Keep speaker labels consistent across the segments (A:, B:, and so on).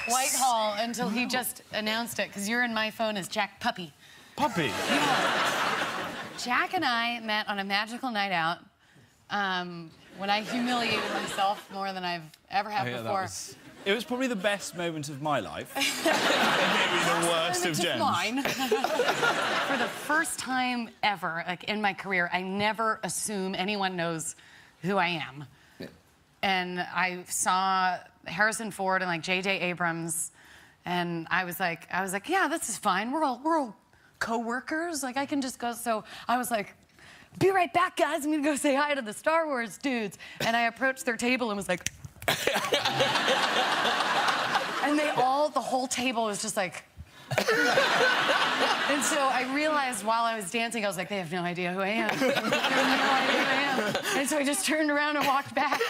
A: Whitehall until he just announced it, because you're in my phone as Jack Puppy.
B: Puppy?
A: Yeah. Jack and I met on a magical night out when I humiliated myself more than I've ever had before.
B: It was probably the best moment of my life. Maybe the worst of Jen's.
A: Mine. For the first time ever, like in my career, I never assume anyone knows who I am. Yeah. And I saw Harrison Ford and like J.J. Abrams, and I was like, yeah, this is fine. We're all co-workers. Like, I can just go. So I was like, be right back, guys. I'm gonna go say hi to the Star Wars dudes. And I approached their table and was like. And the whole table was just like. And so I realized while I was dancing, I was like, they have no idea who I am. They have no idea who I am. And so I just turned around and walked back.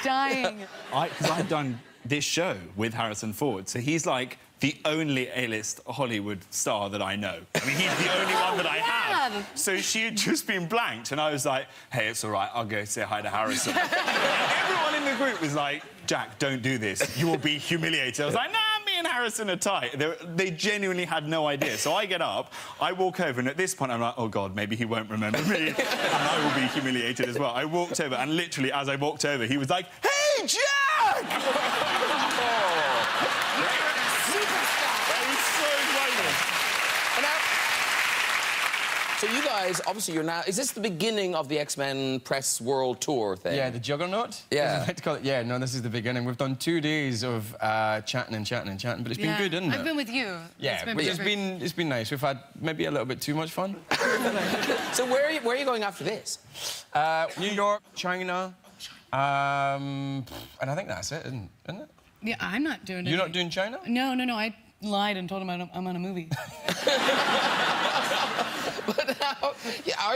A: Dying.
B: Because I'd done this show with Harrison Ford, so he's like the only A-list Hollywood star that I know. I mean, he's the only one that I have. So she had just been blanked, and I was like, hey, it's all right, I'll go say hi to Harrison. Everyone in the group was like, Jack, don't do this. You will be humiliated. I was like, nah, me and Harrison are tight. They genuinely had no idea. So I get up, I walk over, and at this point, I'm like, oh, God, maybe he won't remember me, and I will be humiliated as well. I walked over, and literally, as I walked over, he was like, hey, Jack!
C: So you guys, obviously, you're now... Is this the beginning of the X-Men Press World Tour thing?
D: Yeah, the Juggernaut?
C: Yeah.
D: I like to call it. Yeah, no, this is the beginning. We've done 2 days of chatting and chatting and chatting, but it's been good, isn't it?
A: I've been with you.
D: Yeah, it's been nice. We've had maybe a little bit too much fun.
C: So where are you going after this?
D: New York, China, and I think that's it, isn't it?
A: Yeah, I'm not doing it.
D: You're not doing China?
A: No. I lied and told him I'm on a movie.
C: But now,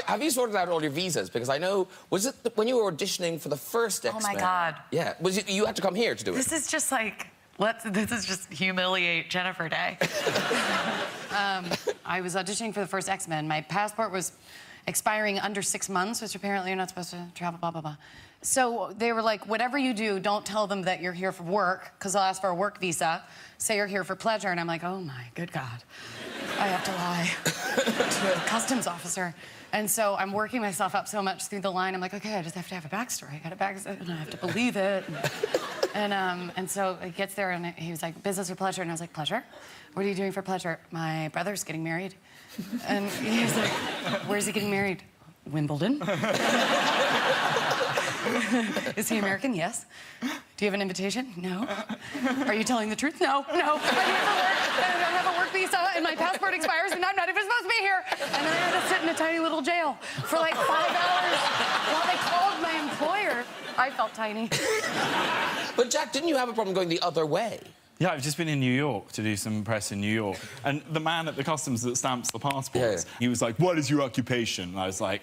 C: have you sorted out all your visas? Because I know, was it when you were auditioning for the first X-Men?
A: Oh, my God.
C: Yeah. Was it, you had to come here to do it?
A: This is just like, this is just humiliate Jennifer Day. I was auditioning for the first X-Men. My passport was expiring under 6 months, which apparently you're not supposed to travel, blah, blah, blah. So they were like, whatever you do, don't tell them that you're here for work, because they'll ask for a work visa. Say you're here for pleasure. And I'm like, oh, my good God. I have to lie to a customs officer. And so I'm working myself up so much through the line. I'm like, okay, I just have to have a backstory. I got a backstory, and I have to believe it. And so it gets there, and he was like, business or pleasure? And I was like, pleasure? What are you doing for pleasure? My brother's getting married. And he was like, where's he getting married? Wimbledon. Is he American? Yes. Do you have an invitation? No. Are you telling the truth? No. I have a work visa, and my passport expires, and I'm not even supposed to be here. And then I had to sit in a tiny little jail for like 5 hours while they called my employer. I felt tiny.
C: But Jack, didn't you have a problem going the other way?
B: Yeah, I've just been in New York to do some press in New York. And the man at the customs that stamps the passports, he was like, what is your occupation? And I was like,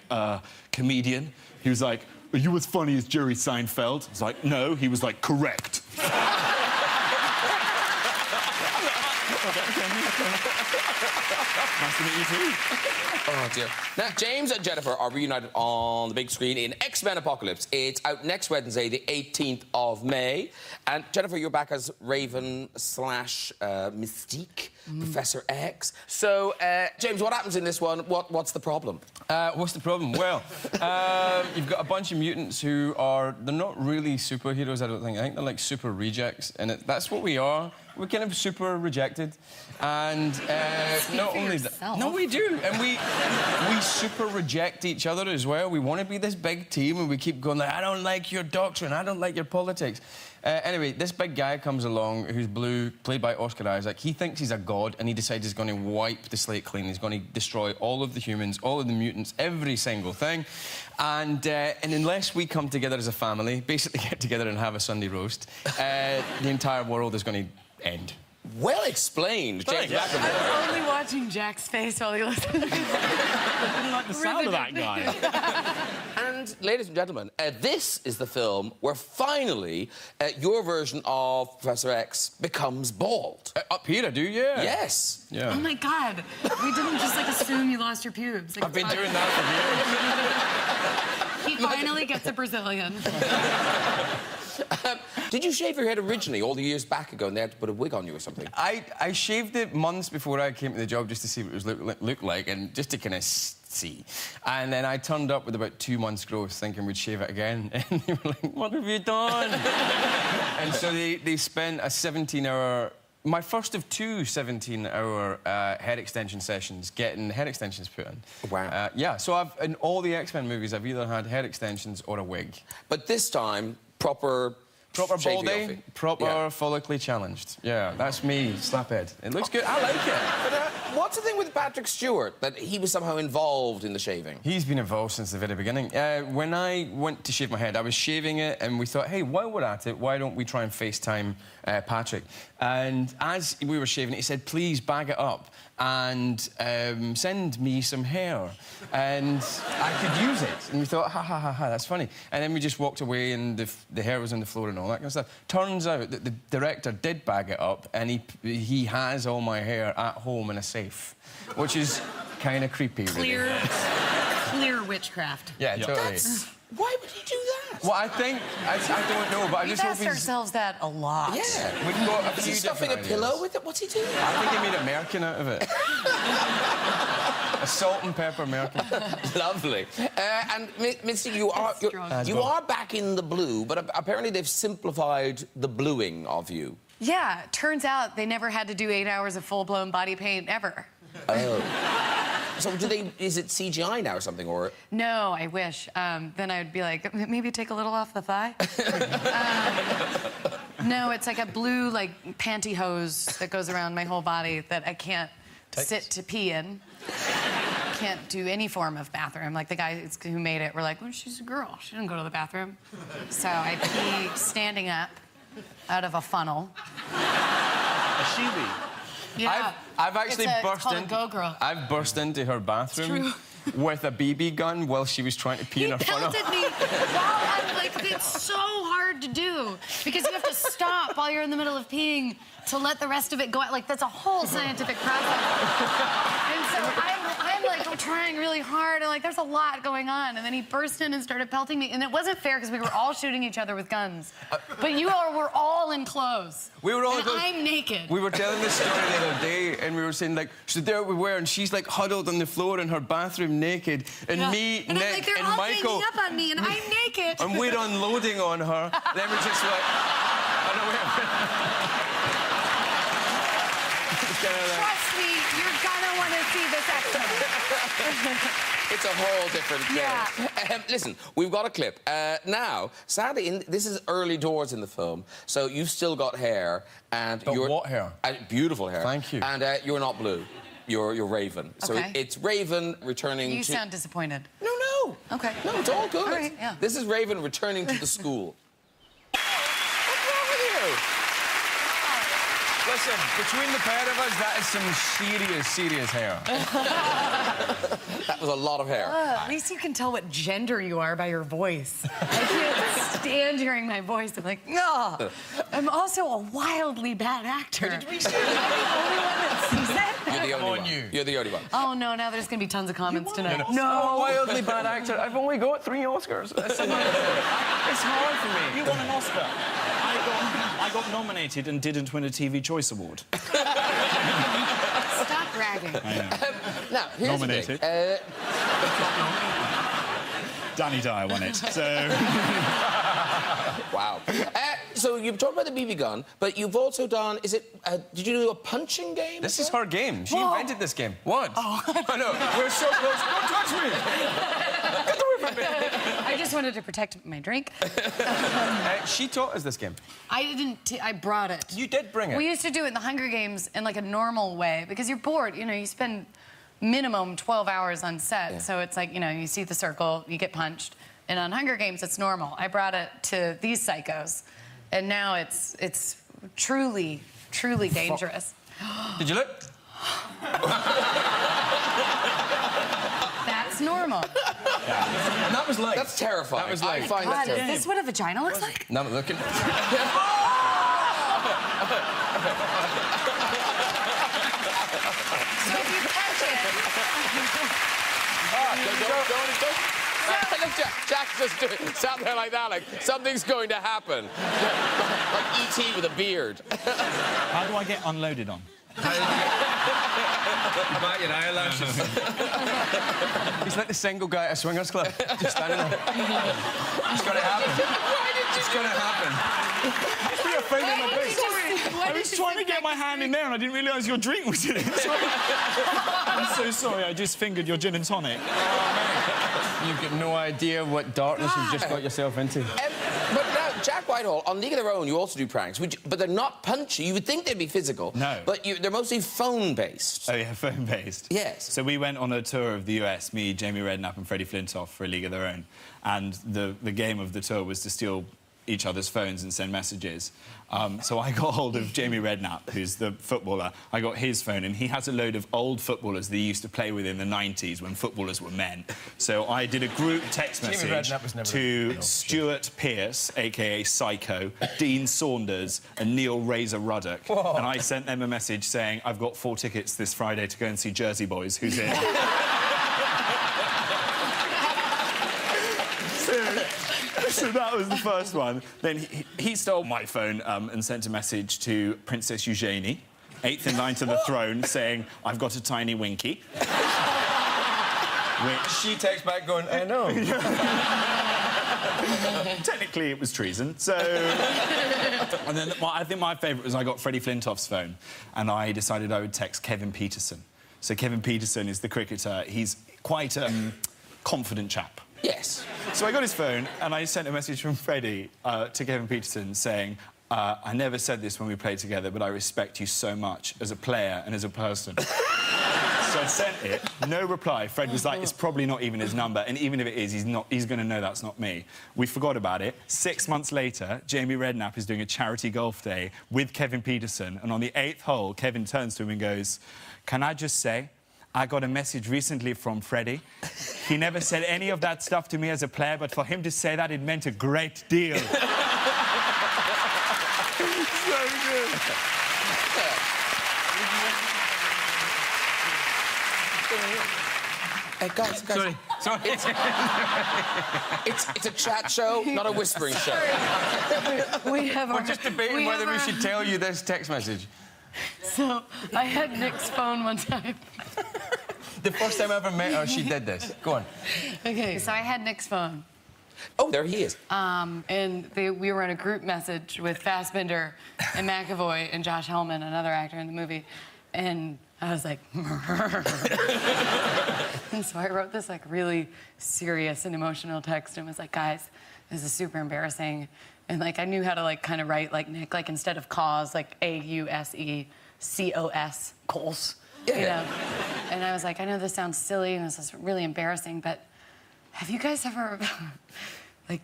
B: comedian. He was like, are you as funny as Jerry Seinfeld? I was like, no. He was like, correct. Nice to meet you too.
C: Oh, dear. Now, James and Jennifer are reunited on the big screen in X-Men Apocalypse. It's out next Wednesday, the 18th of May. And, Jennifer, you're back as Raven / Mystique, Professor X. So, James, what happens in this one? What's the problem?
D: What's the problem? Well, you've got a bunch of mutants who are... They're not really superheroes, I don't think. I think they're like super rejects. And that's what we are. We're kind of super rejected. And not only that... No, we do. And we super reject each other as well. We want to be this big team, and we keep going like, I don't like your doctrine, I don't like your politics. Anyway, this big guy comes along who's blue, played by Oscar Isaac. He thinks he's a god, and he decides he's going to wipe the slate clean. He's going to destroy all of the humans, all of the mutants, every single thing. And unless we come together as a family, basically get together and have a Sunday roast, the entire world is going to end.
C: Well explained, James McAvoy.
A: I was only watching Jack's face while he listened.
B: I didn't like the sound of that guy.
C: And, ladies and gentlemen, this is the film where finally your version of Professor X becomes bald.
D: Up here, I do, yeah.
C: Yes.
D: Yeah.
A: Oh, my God. We didn't just, like, assume you lost your pubes. Like,
D: I've been doing that for years.
A: He finally gets a Brazilian.
C: Did you shave your head originally all the years back ago and they had to put a wig on you or something?
D: I shaved it months before I came to the job just to see what it was look like and just to kind of see. And then I turned up with about 2 months' growth thinking we'd shave it again. And they were like, what have you done? And so they spent a 17-hour... My first of 2 17-hour head extension sessions getting head extensions put in.
C: Wow.
D: Yeah, so in all the X-Men movies, I've either had head extensions or a wig.
C: But this time, proper
D: baldy, proper follically challenged. Yeah, that's me, slaphead. It looks good. I like it.
C: But what's the thing with Patrick Stewart, that he was somehow involved in the shaving?
D: He's been involved since the very beginning. When I went to shave my head, I was shaving it, and we thought, hey, while we're at it, why don't we try and FaceTime Patrick? And as we were shaving it, he said, please bag it up and send me some hair. And I could use it. And we thought, ha, ha, ha, ha, that's funny. And then we just walked away, and the hair was on the floor and all that kind of stuff. Turns out that the director did bag it up, and he has all my hair at home in a safe, which is kind of creepy, really.
A: Clear witchcraft.
D: Yeah, totally.
C: Why would he do that?
D: Well, I think... I don't know, but I just hope
A: We've asked ourselves that a lot.
C: Yeah.
D: We've got a
C: Is he
D: few
C: stuffing a
D: different
C: pillow
D: ideas.
C: with it? What's he doing?
D: I think he made a merkin out of it. A salt and pepper merkin.
C: Lovely. And, Misty, you are back in the blue, but apparently they've simplified the bluing of you.
A: Yeah, turns out they never had to do 8 hours of full-blown body paint ever.
C: Oh. So is it CGI now or something, or...?
A: No, I wish. Then I'd be like, maybe take a little off the thigh. No, it's like a blue, like, pantyhose that goes around my whole body that I can't sit to pee in. Can't do any form of bathroom. Like, the guys who made it were like, well, she's a girl. She didn't go to the bathroom. So I pee standing up out of a funnel.
B: A shiwi.
A: Yeah.
D: I've actually
A: I've
D: burst into her bathroom with a BB gun while she was trying to pee in her funnel.
A: He pelted me while I'm like, it's so hard to do because you have to stop while you're in the middle of peeing to let the rest of it go out. Like, that's a whole scientific process. And so I'm like trying really hard, and like there's a lot going on, and then he burst in and started pelting me, and it wasn't fair because we were all shooting each other with guns. But were all in clothes.
D: We were all in
A: and
D: clothes.
A: I'm naked.
D: We were telling this story the other day, and we were saying, like, so there we were, and she's like huddled on the floor in her bathroom naked, and me,
A: and
D: Nick,
A: I'm like, they're
D: and
A: all
D: Michael.
A: ganging up on me, and I'm naked.
D: And we're unloading on her. Then we're just like, oh, no, wait.
A: Trust me, you're gonna want to see this X-Men.
C: It's a whole different thing.
A: Yeah.
C: Listen, we've got a clip. Now, sadly, this is early doors in the film, so you've still got hair, and
D: But what hair?
C: Beautiful hair.
D: Thank you.
C: And you're not blue. You're Raven. So
A: Okay.
C: it's Raven returning
A: You
C: to...
A: sound disappointed.
C: No.
A: Okay.
C: No, it's all good.
A: All right, yeah.
C: This is Raven returning to the school. What's wrong with you?
D: Listen, between the pair of us, that is some serious hair.
C: That was a lot of hair.
A: At least you can tell what gender you are by your voice. I can't stand hearing my voice. I'm like, no. I'm also a wildly bad actor. Did we see that? I'm the only one that sees that.
C: You're the only one.
D: you.
C: You're the only one.
A: Oh, no, now there's going to be tons of comments tonight.
D: I'm a wildly bad actor. I've only got 3 Oscars. It's hard for me.
B: You won an Oscar. I got nominated and didn't win a TV Choice Award.
A: Stop bragging.
B: I know.
C: Now, here's
B: Nominated.
C: the thing.
B: Danny Dyer won it, so...
C: Wow. So you've talked about the BB gun, but you've also done... did you do a punching game?
D: This is her game. She invented this game. What? Oh. I know. We're so close. Don't touch me. Get away from me.
A: I just wanted to protect my drink.
D: She taught us this game.
A: I brought it.
D: You did bring it.
A: We used to do it in the Hunger Games in like a normal way because you're bored. You know, you spend minimum 12 hours on set. Yeah. So it's like, you know, you see the circle, you get punched. And on Hunger Games, it's normal. I brought it to these psychos. And now it's truly dangerous.
D: Did you look?
A: That's normal.
D: And that was light.
C: That's terrifying.
D: That was light.
C: I find
A: God,
C: that
A: is
C: terrifying.
A: this what a vagina looks like?
D: Now I'm looking.
A: So if you touch it...
C: Don't. Jack's just sat there like that, like something's going to happen. Like E.T. with a beard.
B: How do I get unloaded on?
D: Bat your eyelashes. He's like the single guy at a swingers club, just standing there. It's gonna happen. It's gonna happen. You're afraid of my face.
B: I was trying to get my hand in there and I didn't realise your drink was in it. I'm so sorry, I just fingered your gin and tonic.
D: You've got no idea what darkness you've just got yourself into.
C: But now, Jack Whitehall, on League of Their Own, you also do pranks, but they're not punchy. You would think they'd be physical.
B: No.
C: But they're mostly phone-based.
B: Oh, yeah, phone-based.
C: Yes.
B: So we went on a tour of the US, me, Jamie Redknapp and Freddie Flintoff for a League of Their Own. And the game of the tour was to steal each other's phones and send messages. So I got hold of Jamie Redknapp, who's the footballer. I got his phone, and he has a load of old footballers that he used to play with in the 90s when footballers were men. So I did a group text message to Stuart Pearce, a.k.a. Psycho, Dean Saunders, and Neil Razor Ruddock. Whoa. And I sent them a message saying, I've got 4 tickets this Friday to go and see Jersey Boys. Who's in? So that was the first one. Then he stole my phone and sent a message to Princess Eugenie, 8th in line to the throne, saying, I've got a tiny winky. Which...
D: She texts back going, I know.
B: Technically, it was treason, so... And then I think my favourite was I got Freddie Flintoff's phone, and I decided I would text Kevin Peterson. So Kevin Peterson is the cricketer. He's quite a confident chap.
C: Yes.
B: So I got his phone, and I sent a message from Freddie to Kevin Peterson saying, I never said this when we played together, but I respect you so much as a player and as a person. So I sent it, no reply. Fred was like, it's probably not even his number, and even if it is, he's going to know that's not me. We forgot about it. 6 months later, Jamie Redknapp is doing a charity golf day with Kevin Peterson, and on the 8th hole, Kevin turns to him and goes, can I just say, I got a message recently from Freddie. He never said any of that stuff to me as a player, but for him to say that, it meant a great deal. So good.
C: Hey, guys.
D: Sorry.
C: It's a chat show, not a whispering show.
D: We're just debating whether we should tell you this text message.
A: So, I had Nick's phone one time.
D: The first time I ever met her, she did this. Go on.
A: Okay, so I had Nick's phone.
C: Oh, there he is.
A: And we were in a group message with Fassbender and McAvoy and Josh Hellman, another actor in the movie. And I was like... And so I wrote this, like, really serious and emotional text and was like, guys, this is super embarrassing. And, like, I knew how to, like, kind of write like Nick, like, instead of cause, like, A-U-S-E-C-O-S, Coles.
C: Yeah.
A: You know? And I was like, I know this sounds silly and this is really embarrassing, but have you guys ever, like,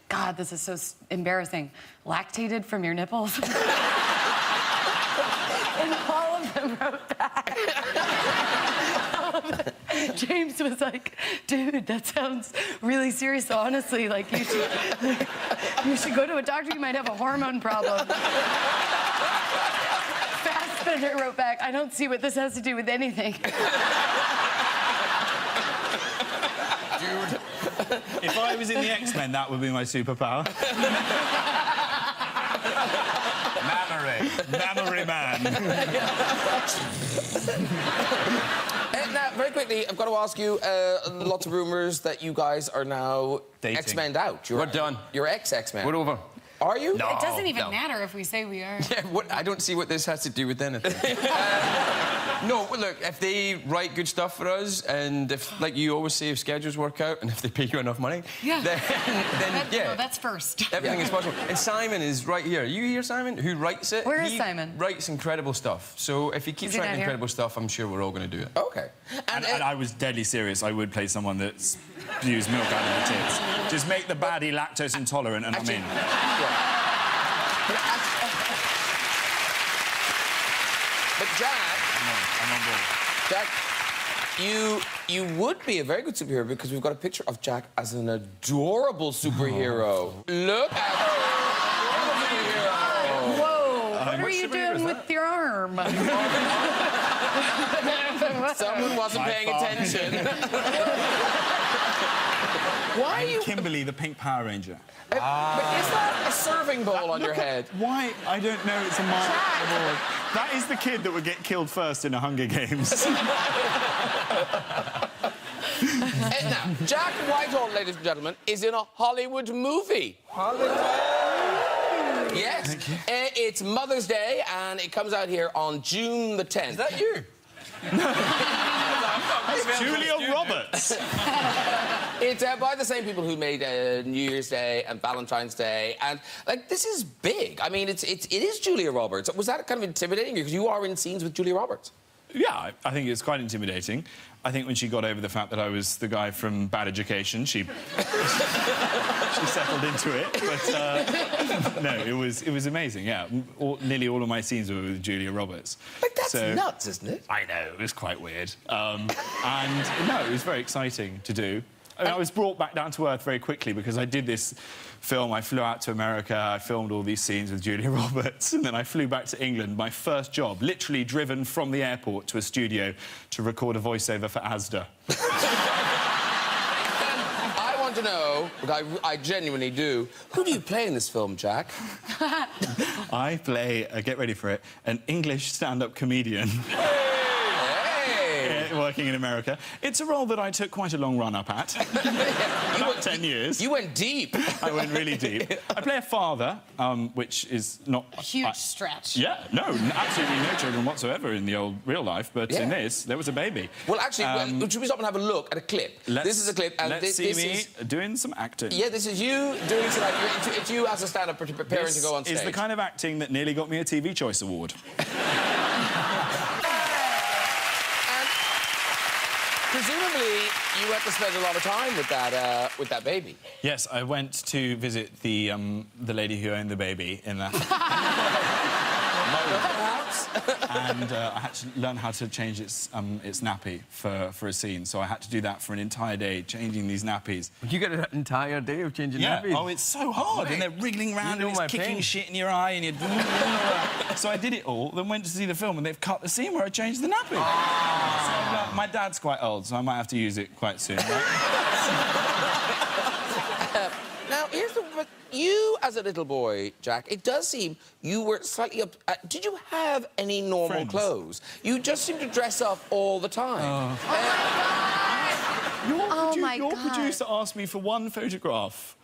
A: God, this is so embarrassing, lactated from your nipples? And all of them wrote back. James was like, dude, that sounds really serious. So honestly, like, you should go to a doctor. You might have a hormone problem. Fassbender wrote back, I don't see what this has to do with anything.
B: Dude. If I was in the X-Men, that would be my superpower. Mammary man.
C: And now, very quickly, I've got to ask you, lots of rumours that you guys are now
B: dating.
C: X-Men'd out.
D: We're done.
C: You're ex-X-Men.
D: We're over.
C: Are you?
A: No, it doesn't even matter if we say we are.
D: Yeah, I don't see what this has to do with anything. No, well, look, if they write good stuff for us, and if, like you always say, if schedules work out, and if they pay you enough money, then yeah.
A: No, that's first.
D: Everything is possible. And Simon is right here. You hear Simon? Who writes it?
A: Where is Simon?
D: He writes incredible stuff. So if he keeps writing incredible stuff, I'm sure we're all going to do it.
C: OK.
B: And I was deadly serious. I would play someone that spews milk out of the tits. Just make the baddie lactose intolerant, and
C: actually,
B: I'm in.
C: Yeah. But Jack...
B: I'm on board.
C: Jack, you would be a very good superhero because we've got a picture of Jack as an adorable superhero. Look at superhero.
A: Whoa, what are you doing with your arm?
C: Someone wasn't paying attention. Why are you...
B: Kimberly, the pink Power Ranger.
C: But is that a serving bowl on your head?
B: Why? I don't know. It's a mark. That is the kid that would get killed first in a Hunger Games.
C: Now, Jack Whitehall, ladies and gentlemen, is in a Hollywood movie.
D: Hollywood!
C: Yes. It's Mother's Day, and it comes out here on June the 10th.
D: Is that you?
B: That's Julia Roberts.
C: It's by the same people who made New Year's Day and Valentine's Day, and like this is big. I mean, it is Julia Roberts. Was that kind of intimidating? Because you are in scenes with Julia Roberts.
B: Yeah, I think it's quite intimidating. I think when she got over the fact that I was the guy from Bad Education, she settled into it. But no, it was amazing. Yeah, nearly all of my scenes were with Julia Roberts.
C: But that's nuts, isn't it?
B: I know, it was quite weird. And no, it was very exciting to do. I mean, I was brought back down to earth very quickly because I did this film. I flew out to America, I filmed all these scenes with Julia Roberts, and then I flew back to England. My first job, literally driven from the airport to a studio to record a voiceover for Asda.
C: I want to know, I genuinely do, who do you play in this film, Jack?
B: I play, get ready for it, an English stand-up comedian. Working in America. It's a role that I took quite a long run-up at. About 10 years.
C: You went deep.
B: I went really deep. I play a father, which is not...
A: A huge stretch.
B: Yeah, no, absolutely no children whatsoever in the old real life, but in this, there was a baby.
C: Well, actually, should we stop and have a look at a clip? This is a clip, and
B: let's see me doing some acting.
C: Yeah, this is you doing some acting. It's you as a stand-up preparing to go on stage.
B: This is the kind of acting that nearly got me a TV Choice Award.
C: Presumably, you had to spend a lot of time with that baby.
B: Yes, I went to visit the lady who owned the baby in that. And I had to learn how to change its nappy for a scene. So I had to do that for an entire day, changing these nappies.
D: You get an entire day of changing nappies?
B: Oh, it's so hard. And they're wriggling around and it's kicking shit in your eye and you're... So I did it all, then went to see the film and they've cut the scene where I changed the nappy. Oh. So my dad's quite old, so I might have to use it quite soon, right?
C: Now, here's the... You, as a little boy, Jack, it does seem you were slightly up... did you have any normal clothes? You just seem to dress up all the time.
A: Oh, my God.
B: Your producer asked me for one photograph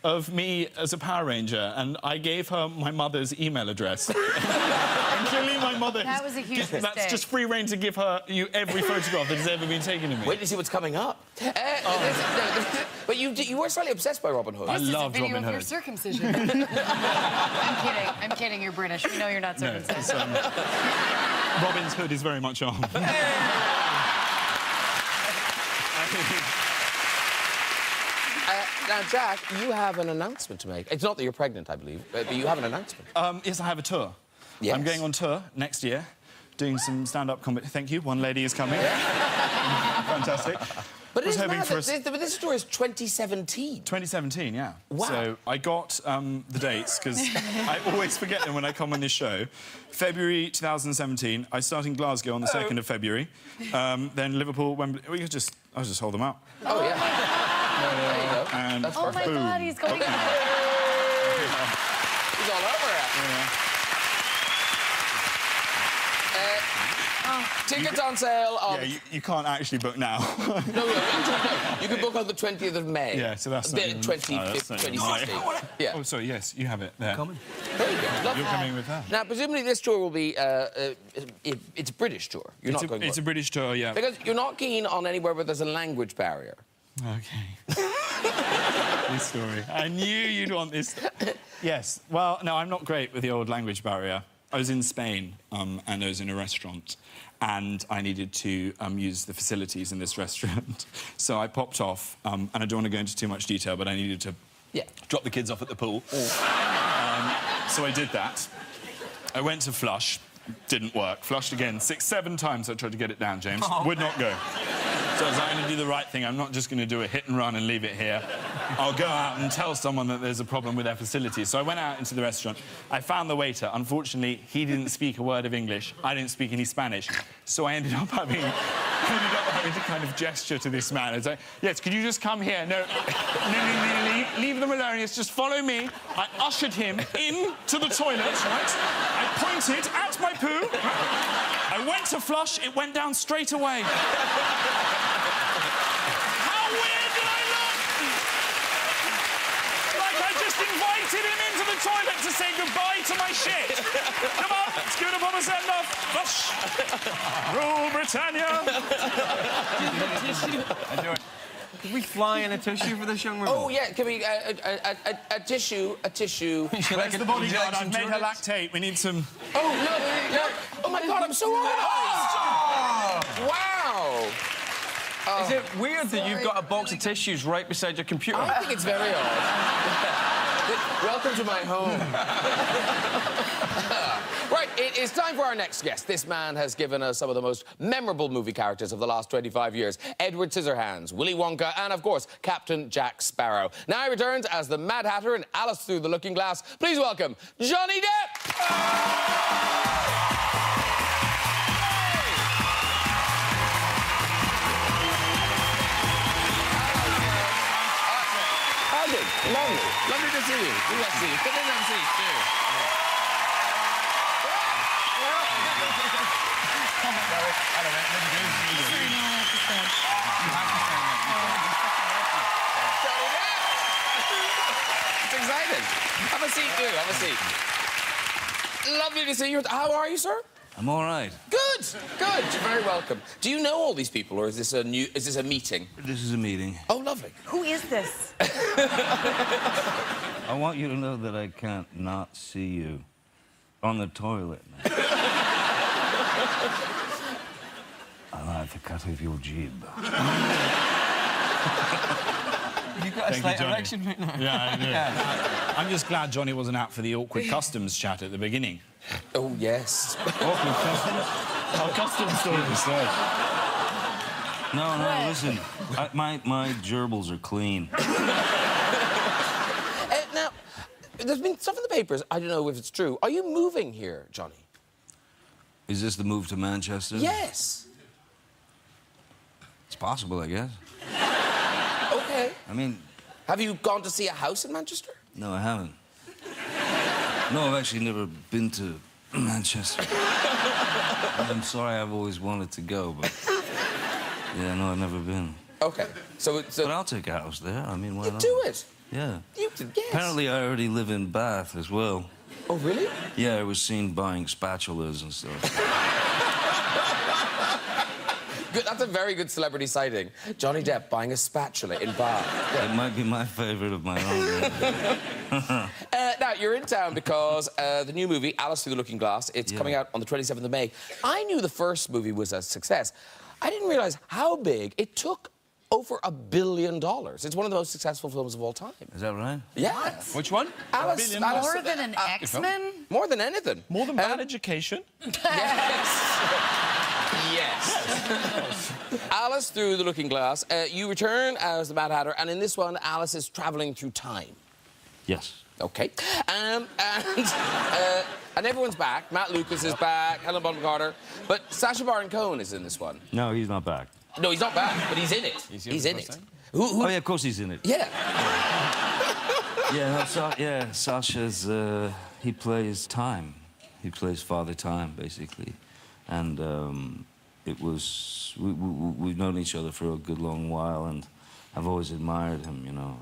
B: of me as a Power Ranger, and I gave her my mother's email address. And clearly my mother...
A: That was a huge mistake.
B: That's just free rein to give you every photograph that has ever been taken of me.
C: Wait to see what's coming up. But you were slightly obsessed by Robin Hood.
B: I loved Robin Hood.
A: This is a video of your circumcision. I'm kidding. You're British. We know you're not circumcised.
B: No, Robin's Hood is very much on.
C: Now, Jack, you have an announcement to make. It's not that you're pregnant, I believe, but you have an announcement.
B: Yes, I have a tour.
C: Yes.
B: I'm going on tour next year, doing some stand-up comedy. Thank you. One lady is coming. Fantastic.
C: But this tour is 2017.
B: 2017, yeah.
C: Wow.
B: So I got the dates, because I always forget them when I come on this show. February 2017, I start in Glasgow on the 2nd of February. Then Liverpool, Wembley... I'll just hold them up.
C: Oh, yeah. There you go.
B: And
A: oh, my God, he's going...
C: He's all over it.
B: Yeah.
C: Tickets on sale on...
B: Yeah, you can't actually book now.
C: No, you can book on the 20th of May.
B: Yeah, so that's...
C: The 25th, 2016. Yeah.
B: Oh, sorry, yes, you have it there.
D: Coming.
C: There you go.
B: You're coming with that.
C: Now, presumably this tour will be... it's a British tour.
B: It's a British tour, yeah.
C: Because you're not keen on anywhere where there's a language barrier.
B: OK. This story. I knew you'd want this. Yes. Well, no, I'm not great with the old language barrier. I was in Spain, and I was in a restaurant, and I needed to use the facilities in this restaurant. So I popped off, and I don't want to go into too much detail, but I needed to drop the kids off at the pool. So I did that. I went to flush. Didn't work. Flushed again. 6, 7 times I tried to get it down, James. Would not go. So I was like, I'm going to do the right thing. I'm not just going to do a hit and run and leave it here. I'll go out and tell someone that there's a problem with their facilities. So I went out into the restaurant. I found the waiter. Unfortunately, he didn't speak a word of English. I didn't speak any Spanish. So I ended up having ended up having to kind of gesture to this man. It's like, yes, could you just come here? No, leave them alone. Yes, just follow me. I ushered him into the toilet, right? I pointed at my poo. I went to flush. It went down straight away. How weird did I look? Like I just invited him into the toilet to say goodbye to my shit. Come on, let's give it a proper send-off. Flush. Rule Britannia.
D: Can we fly in a tissue for this young woman?
C: Oh, yeah, can we... a tissue.
B: Where's the bodyguard? I've made her lactate. We need some...
C: Oh, no. Oh, my God, I'm so organised. Wow.
D: Is it weird that you've got a box of tissues right beside your computer?
C: I think it's very odd. Welcome to my home. Right, it is time for our next guest. This man has given us some of the most memorable movie characters of the last 25 years. Edward Scissorhands, Willy Wonka, and, of course, Captain Jack Sparrow. Now he returns as the Mad Hatter in Alice Through the Looking Glass. Please welcome Johnny Depp! Lovely to see you. We got to see you. Come in and see you. It's exciting. Have a seat, too. Have a seat. Lovely to see you. How are you, sir?
E: I'm all right.
C: Good. Good. You're very welcome. Do you know all these people, or is this a meeting?
E: This is a meeting.
C: Oh, lovely.
F: Who is this?
E: I want you to know that I can't not see you on the toilet. I'll have to cut off your jib.
D: You've got a slight erection right now.
B: Yeah, I do. Yeah. I'm just glad Johnny wasn't out for the awkward customs chat at the beginning.
C: Oh, yes.
E: Awkward customs?
B: Our customs stories,
E: No, listen. My gerbils are clean.
C: Now, there's been stuff in the papers. I don't know if it's true. Are you moving here, Johnny?
E: Is this the move to Manchester?
C: Yes.
E: It's possible, I guess.
C: Okay.
E: I mean...
C: Have you gone to see a house in Manchester?
E: No, I haven't. No, I've actually never been to Manchester. I'm sorry, I've always wanted to go, but... Yeah, no, I've never been.
C: Okay.
E: But I'll take a house there. I mean, why not?
C: Do it.
E: Yeah.
C: You did, yes.
E: Apparently, I already live in Bath as well.
C: Oh, really?
E: Yeah, I was seen buying spatulas and stuff.
C: Good. That's a very good celebrity sighting. Johnny Depp buying a spatula in Bath.
E: Yeah. It might be my favourite of my own.
C: Now, you're in town because the new movie, Alice Through the Looking Glass, it's coming out on the 27th of May. I knew the first movie was a success. I didn't realise how big it took. Over $1 billion. It's one of the most successful films of all time.
E: Is that right?
C: Yeah.
A: What?
D: Which one?
C: Alice,
A: More than an X-Men?
C: More than anything.
B: More than bad education?
C: Yes. Yes. Alice Through the Looking Glass. You return as the Mad Hatter, and in this one, Alice is travelling through time.
E: Yes.
C: Okay. And everyone's back. Matt Lucas is back, Helen Bonham Carter. But Sacha Baron Cohen is in this one.
E: No, he's not back.
C: No, he's not back, but he's in it. He's in it. Who?
E: Oh, yeah, of course he's in it.
C: Yeah.
E: Yeah, Sasha's, he plays time. He plays Father Time, basically. And it was... We've known each other for a good long while, and I've always admired him, you know,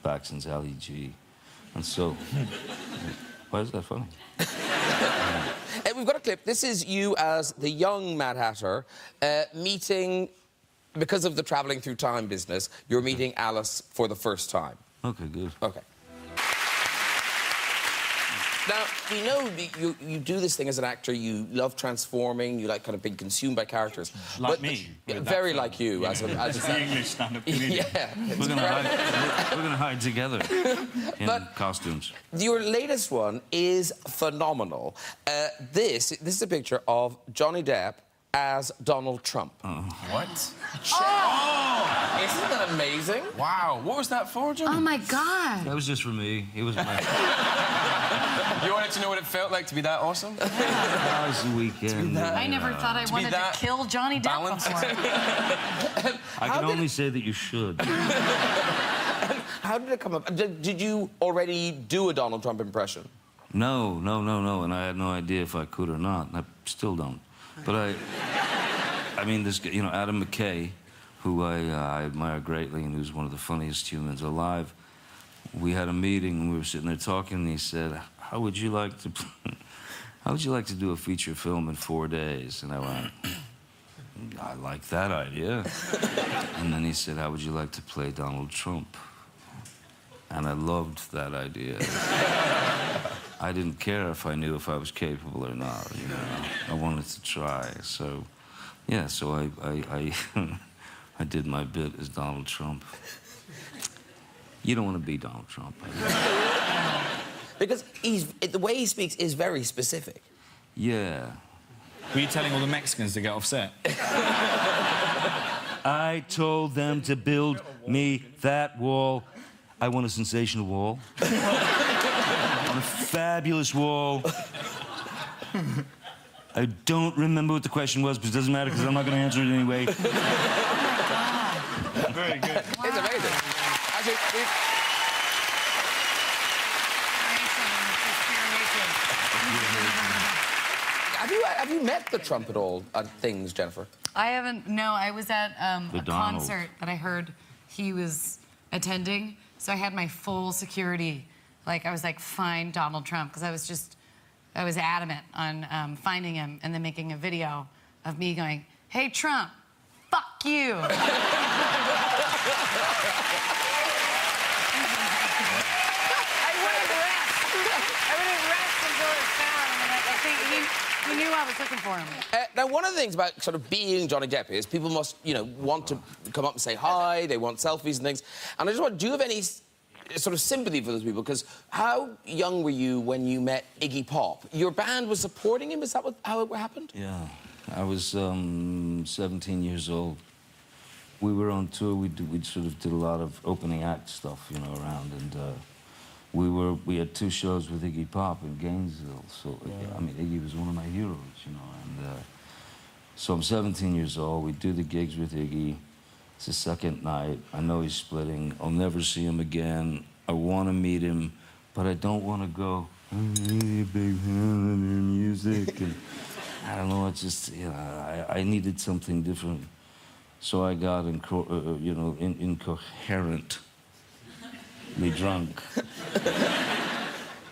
E: back since Ali G. And so... Why is that funny?
C: We've got a clip. This is you as the young Mad Hatter meeting, because of the travelling through time business, you're meeting Alice for the first time.
E: Okay, good.
C: Okay. Now, we know you do this thing as an actor, you love transforming, you like kind of being consumed by characters.
B: Like me.
C: Very like you. As
B: the English stand-up comedian.
C: Yeah.
E: We're gonna hide together in costumes.
C: Your latest one is phenomenal. This is a picture of Johnny Depp as Donald Trump.
D: What?
C: Oh! Isn't that amazing?
D: Wow. What was that for, Johnny?
A: Oh, my God.
E: That was just for me. It was my...
D: You want like to know what it felt like to be that awesome?
E: How was the weekend?
A: I never thought I wanted to kill Johnny Depp before.
E: I can only say that you should.
C: How did it come up? Did you already do a Donald Trump impression?
E: No, and I had no idea if I could or not, and I still don't. But I mean, this guy, you know, Adam McKay, who I admire greatly and who's one of the funniest humans alive, we had a meeting and we were sitting there talking, and he said, how would you like to do a feature film in 4 days? And I went, I like that idea. And then he said, how would you like to play Donald Trump? And I loved that idea. I didn't care if I knew if I was capable or not, you know. I wanted to try, so... Yeah, so I did my bit as Donald Trump. You don't want to be Donald Trump.
C: Because the way he speaks is very specific.
E: Yeah.
B: Were you telling all the Mexicans to get off set?
E: I told them to build me that wall. I want a sensational wall. I want a fabulous wall. I don't remember what the question was, but it doesn't matter because I'm not going to answer it anyway.
A: Oh my God.
B: Very good.
C: Wow. It's amazing. Actually, have you met the Trump at all at things, Jennifer?
A: I haven't. No, I was at a concert that I heard he was attending, so I had my full security. Like, I was like, find Donald Trump, because I was adamant on finding him and then making a video of me going, hey, Trump, fuck you. I wouldn't rest until it's found. And I think he knew I was looking for him.
C: Now, one of the things about sort of being Johnny Depp is people must, you know, want to come up and say hi, they want selfies and things. And I just wonder, do you have any sort of sympathy for those people? Because how young were you when you met Iggy Pop? Your band was supporting him? Is that how it happened?
E: Yeah. I was 17 years old. We were on tour. We sort of did a lot of opening act stuff, you know, around, and we had 2 shows with Iggy Pop in Gainesville. So I mean, Iggy was one of my heroes, you know. And so I'm 17 years old. We do the gigs with Iggy. It's the second night. I know he's splitting. I'll never see him again. I want to meet him, but I don't want to go. I'm really a big fan of your music. And I don't know. It's just, you know, I needed something different. So I got, you know, incoherently drunk.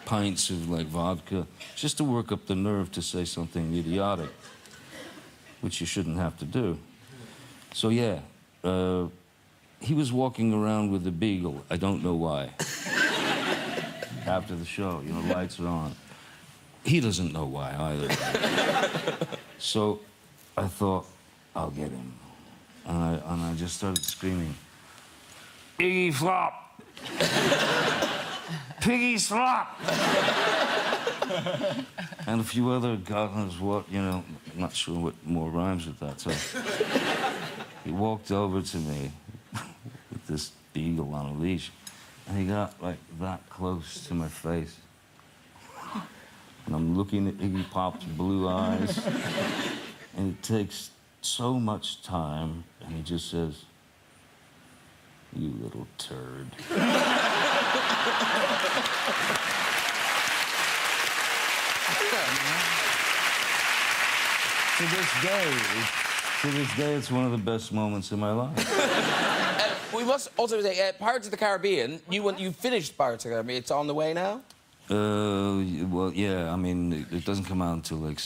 E: Pints of, like, vodka, just to work up the nerve to say something idiotic, which you shouldn't have to do. So, yeah, he was walking around with a beagle. I don't know why. After the show, you know, lights are on. He doesn't know why either. So I thought, I'll get him. And I just started screaming, Iggy Flop! Piggy Slop! And a few other God knows what, you know, I'm not sure what more rhymes with that. So he walked over to me with this beagle on a leash, and he got like that close to my face. And I'm looking at Iggy Pop's blue eyes, and it takes so much time, and he just says, you little turd. To this day, it's one of the best moments in my life.
C: We must also say, Pirates of the Caribbean, you finished Pirates of the Caribbean. It's on the way now?
E: Well, yeah, I mean, it doesn't come out until, like,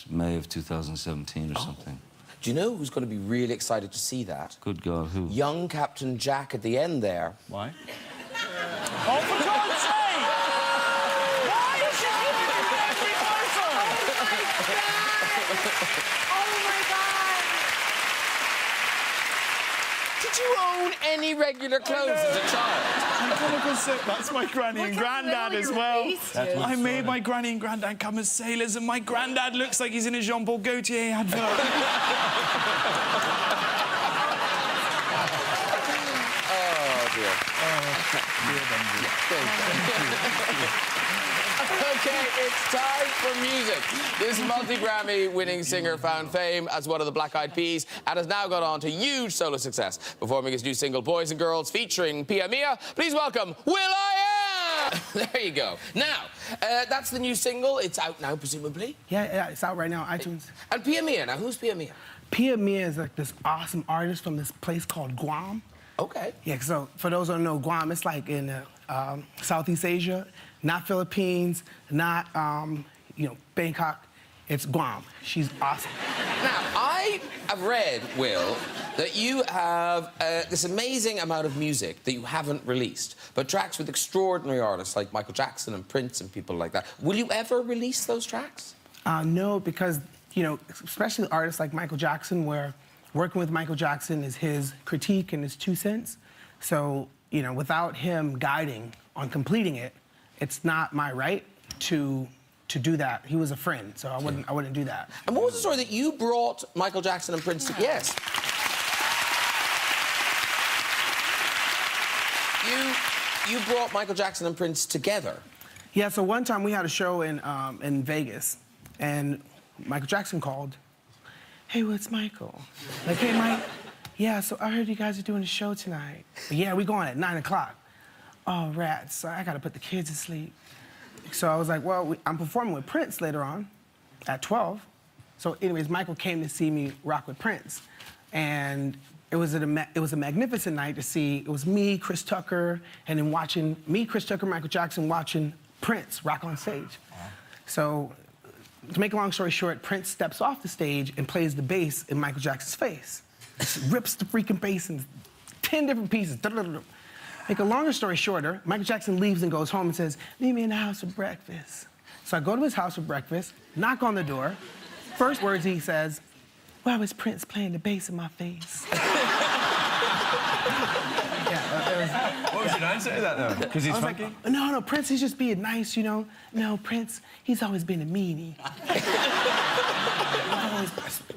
E: May of 2017 or something.
C: Do you know who's going to be really excited to see that?
E: Good God, who?
C: Young Captain Jack at the end there.
B: Why?
D: Oh, for God's sake! Why is she giving you every person?
A: Oh my God!
C: Did you own any regular clothes as a child?
B: That's my granny and granddad as well. I made my granny and granddad come as sailors, and my granddad looks like he's in a Jean-Paul Gaultier advert.
C: Oh, dear.
B: Oh, dear Benji.
C: OK. Okay, it's time for music. This multi-Grammy winning singer found fame as one of the Black Eyed Peas and has now gone on to huge solo success, performing his new single Boys and Girls featuring Pia Mia. Please welcome will.i.am! There you go. Now, that's the new single. It's out now, presumably?
F: Yeah, it's out right now on iTunes.
C: And Pia Mia, now who's Pia Mia?
F: Pia Mia is like this awesome artist from this place called Guam.
C: Okay.
F: Yeah, so for those who don't know, Guam, it's like in Southeast Asia, not Philippines, not, Bangkok. It's Guam. She's awesome.
C: Now, I have read, Will, that you have this amazing amount of music that you haven't released, but tracks with extraordinary artists like Michael Jackson and Prince and people like that. Will you ever release those tracks?
F: No, because, especially artists like Michael Jackson, where working with Michael Jackson is his critique and his 2 cents. So, without him guiding on completing it, it's not my right to do that. He was a friend, so I wouldn't do that.
C: And what was the story that you brought Michael Jackson and Prince to... Yes. You brought Michael Jackson and Prince together.
F: Yeah, so one time we had a show in Vegas, and Michael Jackson called. Hey, what's Michael? Like, hey, Mike. Yeah, so I heard you guys are doing a show tonight. Yeah, we going at 9 o'clock. Oh, rats, so I gotta put the kids to sleep. So I was like, well, I'm performing with Prince later on at 12. So anyways, Michael came to see me rock with Prince. And it was a magnificent night to see. It was me, Chris Tucker, and then watching me, Chris Tucker, Michael Jackson, watching Prince rock on stage. So to make a long story short, Prince steps off the stage and plays the bass in Michael Jackson's face. Rips the freaking bass in 10 different pieces. Make a longer story shorter, Michael Jackson leaves and goes home and says, meet me in the house for breakfast. So I go to his house for breakfast, knock on the door. First words he says, why was Prince playing the bass in my face?
D: What was your answer to that, though? Because he's funky?
F: Like, no, Prince, he's just being nice, No, Prince, he's always been a meanie.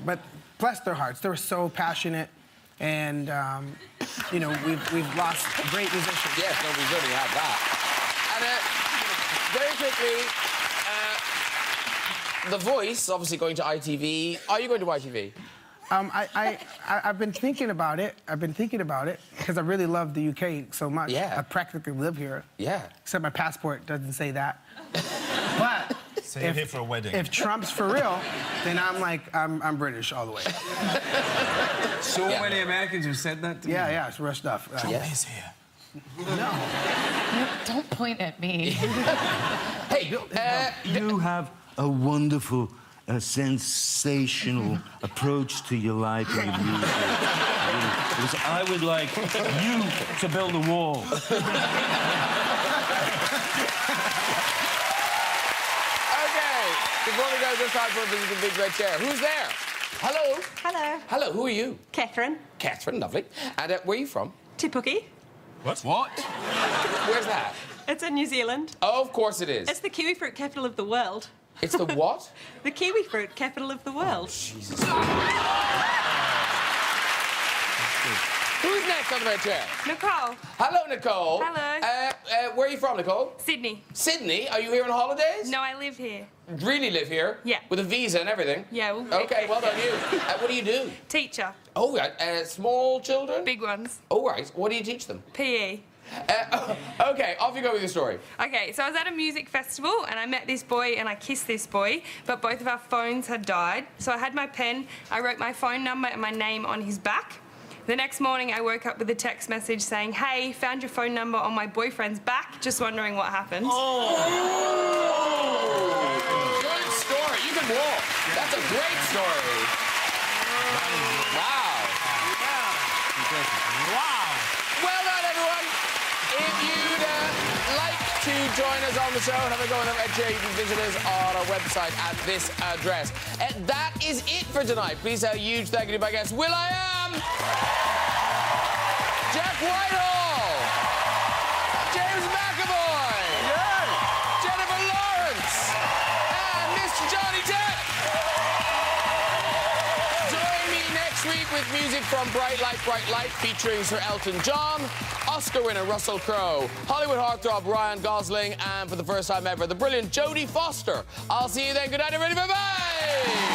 F: But bless their hearts, they were so passionate. And, we've lost great musicians.
C: Yes, no, we really have that. And very quickly, The Voice, obviously going to ITV. Are you going to ITV?
F: I've been thinking about it. Because I really love the UK so much.
C: Yeah.
F: I practically live here.
C: Yeah.
F: Except my passport doesn't say that. But
G: so you're here for a wedding.
F: If Trump's for real, then I'm British all the way.
D: So many Americans have said that to me.
F: Yeah, it's real stuff.
G: Trump is here.
F: No.
A: Don't point at me.
C: Hey,
E: you have a wonderful, sensational approach to your life and your music. Because I would like you to build a wall.
C: Before we go, just time for a visit to the big red chair. Who's there? Hello.
H: Hello.
C: Hello, who are you?
H: Catherine.
C: Catherine, lovely. And where are you from?
H: Te Puke.
G: What?
C: Where's that?
H: It's in New Zealand.
C: Oh, of course it is.
H: It's the kiwi fruit capital of the world.
C: It's the what?
H: The kiwi fruit capital of the world.
C: Oh, Jesus. Who's next on the red chair?
H: Nicole.
C: Hello, Nicole.
H: Hello.
C: Where are you from, Nicole?
H: Sydney.
C: Sydney? Are you here on holidays?
H: No, I live here.
C: Really live here?
H: Yeah.
C: With a visa and everything?
H: Yeah.
C: Okay, well done, you. What do you do?
H: Teacher.
C: Oh, right. Small children?
H: Big ones.
C: Oh, right. What do you teach them?
H: PE.
C: Okay, off you go with your story.
H: Okay, so I was at a music festival and I met this boy and I kissed this boy, but both of our phones had died. So I had my pen, I wrote my phone number and my name on his back. The next morning, I woke up with a text message saying, hey, found your phone number on my boyfriend's back, just wondering what happened.
C: Oh! Good story. You can walk. That's a great story. Wow. Wow. Well done, everyone. If you'd like to join us on the show and have a go on the red chair, you can visit us on our website at this address. That is it for tonight. Please say a huge thank you to my guests, will.i.am, Jack Whitehall, James McAvoy, Jennifer Lawrence, and Mr. Johnny Depp. Join me next week with with music from Bright Light, featuring Sir Elton John, Oscar winner Russell Crowe, Hollywood heartthrob Ryan Gosling, and for the first time ever, the brilliant Jodie Foster. I'll see you then. Good night, everybody. Bye-bye.